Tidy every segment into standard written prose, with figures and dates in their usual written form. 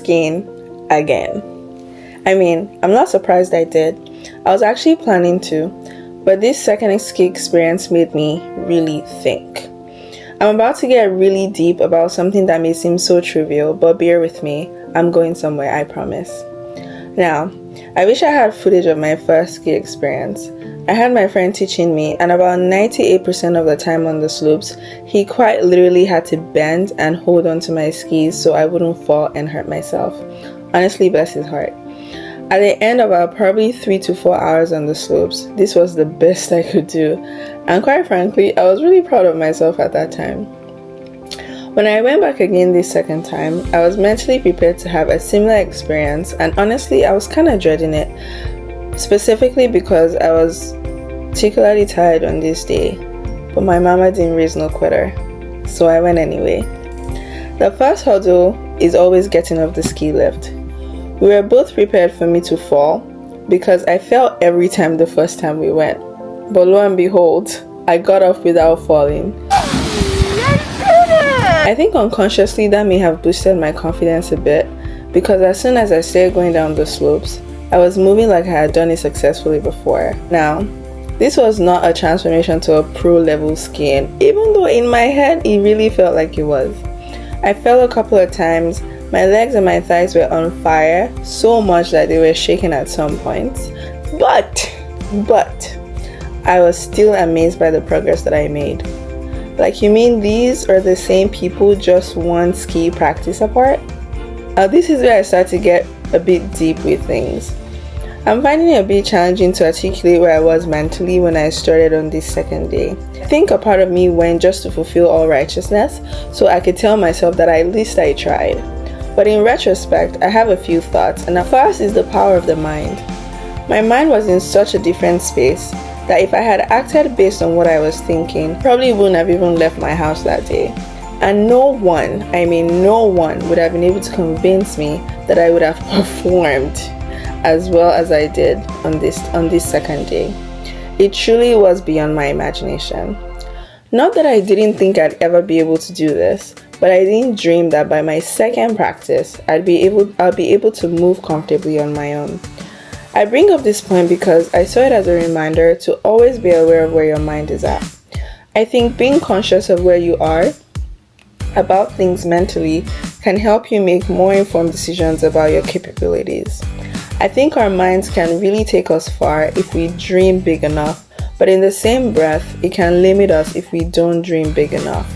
skiing again. I mean, I'm not surprised I did. I was actually planning to, but this second ski experience made me really think. I'm about to get really deep about something that may seem so trivial, but bear with me. I'm going somewhere, I promise. Now, I wish I had footage of my first ski experience. I had my friend teaching me, and about 98% of the time on the slopes, he quite literally had to bend and hold on to my skis so I wouldn't fall and hurt myself. Honestly, bless his heart. At the end of about probably 3 to 4 hours on the slopes, this was the best I could do, and quite frankly, I was really proud of myself at that time. When I went back again this second time, I was mentally prepared to have a similar experience, and honestly, I was kind of dreading it, specifically because I was particularly tired on this day, but my mama didn't raise no quitter, so I went anyway. The first hurdle is always getting off the ski lift. We were both prepared for me to fall because I fell every time the first time we went, but lo and behold, I got off without falling. I think unconsciously that may have boosted my confidence a bit, because as soon as I started going down the slopes, I was moving like I had done it successfully before. Now, this was not a transformation to a pro level skiing, even though in my head it really felt like it was. I fell a couple of times, my legs and my thighs were on fire, so much that they were shaking at some points, but I was still amazed by the progress that I made. Like, you mean these are the same people just one ski practice apart? Now this is where I start to get a bit deep with things. I'm finding it a bit challenging to articulate where I was mentally when I started on this second day. I think a part of me went just to fulfill all righteousness, so I could tell myself that at least I tried. But in retrospect, I have a few thoughts, and the first is the power of the mind. My mind was in such a different space that if I had acted based on what I was thinking, probably wouldn't have even left my house that day. And no one would have been able to convince me that I would have performed as well as I did on this second day. It truly was beyond my imagination. Not that I didn't think I'd ever be able to do this, but I didn't dream that by my second practice, I'll be able to move comfortably on my own. I bring up this point because I saw it as a reminder to always be aware of where your mind is at. I think being conscious of where you are about things mentally can help you make more informed decisions about your capabilities. I think our minds can really take us far if we dream big enough, but in the same breath, it can limit us if we don't dream big enough.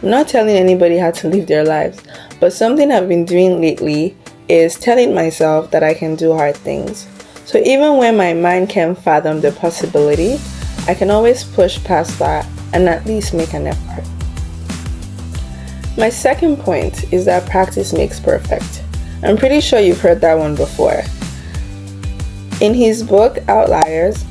I'm not telling anybody how to live their lives, but something I've been doing lately is telling myself that I can do hard things. So even when my mind can't fathom the possibility, I can always push past that and at least make an effort. My second point is that practice makes perfect. I'm pretty sure you've heard that one before. In his book, Outliers,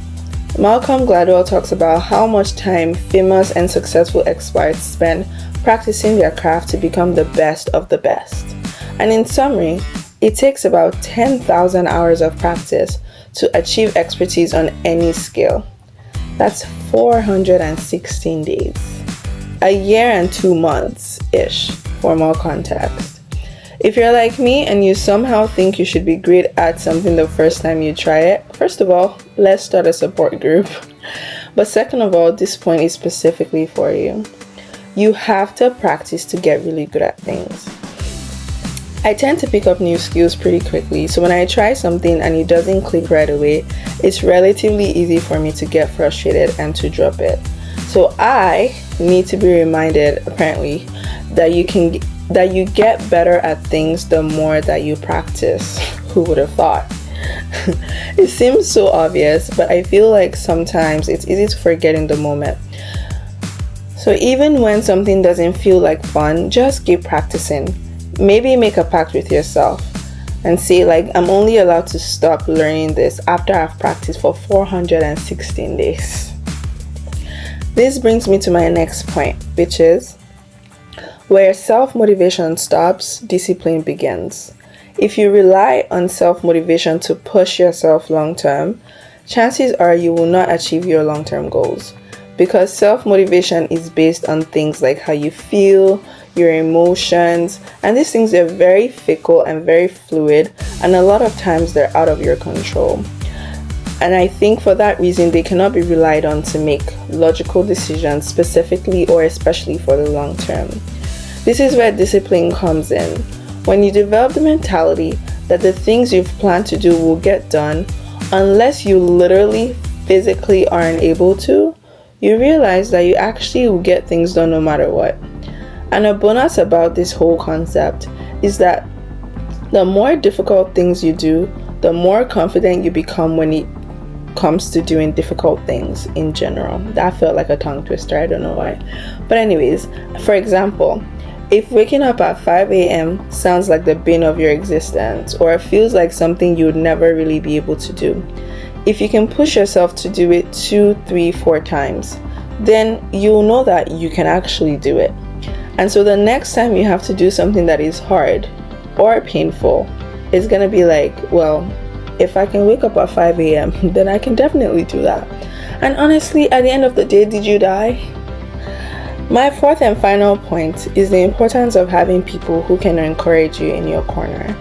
Malcolm Gladwell talks about how much time famous and successful experts spend practicing their craft to become the best of the best. And in summary, it takes about 10,000 hours of practice to achieve expertise on any skill. That's 416 days. A year and 2 months-ish, for more context. If you're like me and you somehow think you should be great at something the first time you try it, first of all, let's start a support group. But second of all, this point is specifically for you. You have to practice to get really good at things. I tend to pick up new skills pretty quickly, so when I try something and it doesn't click right away, it's relatively easy for me to get frustrated and to drop it. So I need to be reminded, apparently, that you get better at things the more that you practice. Who would have thought? It seems so obvious, but I feel like sometimes it's easy to forget in the moment. So even when something doesn't feel like fun, just keep practicing. Maybe make a pact with yourself and say, like, I'm only allowed to stop learning this after I've practiced for 416 days. This brings me to my next point, which is where self-motivation stops, discipline begins. If you rely on self-motivation to push yourself long-term, chances are you will not achieve your long-term goals, because self-motivation is based on things like how you feel, your emotions, and these things are very fickle and very fluid, and a lot of times they're out of your control. And I think for that reason, they cannot be relied on to make logical decisions, specifically or especially for the long term. This is where discipline comes in. When you develop the mentality that the things you've planned to do will get done, unless you literally physically aren't able to, you realize that you actually will get things done no matter what. And a bonus about this whole concept is that the more difficult things you do, the more confident you become when it comes to doing difficult things in general. That felt like a tongue twister, I don't know why. But anyways, for example, if waking up at 5 a.m. sounds like the bane of your existence, or it feels like something you would never really be able to do, if you can push yourself to do it 2, 3, 4 times, then you'll know that you can actually do it. And so the next time you have to do something that is hard or painful, it's going to be like, well, if I can wake up at 5 a.m., then I can definitely do that. And honestly, at the end of the day, did you die? My fourth and final point is the importance of having people who can encourage you in your corner.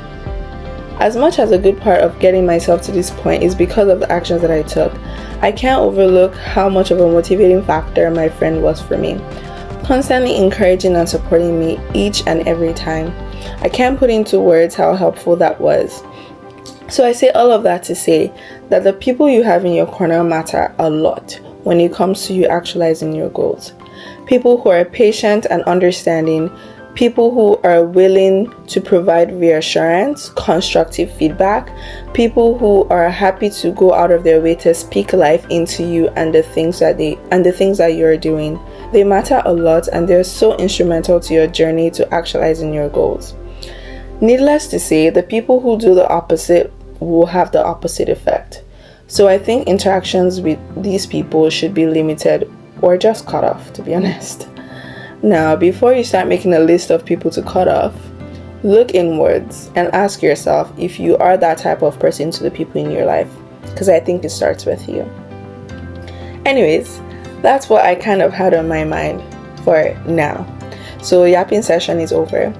As much as a good part of getting myself to this point is because of the actions that I took, I can't overlook how much of a motivating factor my friend was for me, constantly encouraging and supporting me each and every time. I can't put into words how helpful that was. So I say all of that to say that the people you have in your corner matter a lot when it comes to you actualizing your goals. People who are patient and understanding, people who are willing to provide reassurance, constructive feedback, people who are happy to go out of their way to speak life into you and the things that you're doing. They matter a lot, and they're so instrumental to your journey to actualizing your goals. Needless to say, the people who do the opposite will have the opposite effect. So I think interactions with these people should be limited or just cut off, to be honest. Now, before you start making a list of people to cut off, look inwards and ask yourself if you are that type of person to the people in your life, because I think it starts with you. Anyways, that's what I kind of had on my mind for now. So yapping session is over.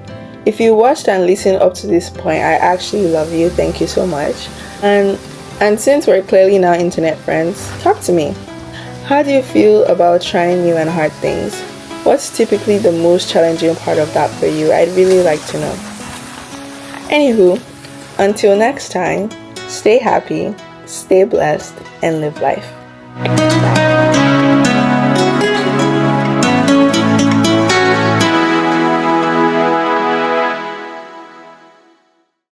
If you watched and listened up to this point, I actually love you. Thank you so much. And since we're clearly now internet friends, talk to me. How do you feel about trying new and hard things? What's typically the most challenging part of that for you? I'd really like to know. Anywho, until next time, stay happy, stay blessed, and live life. Bye.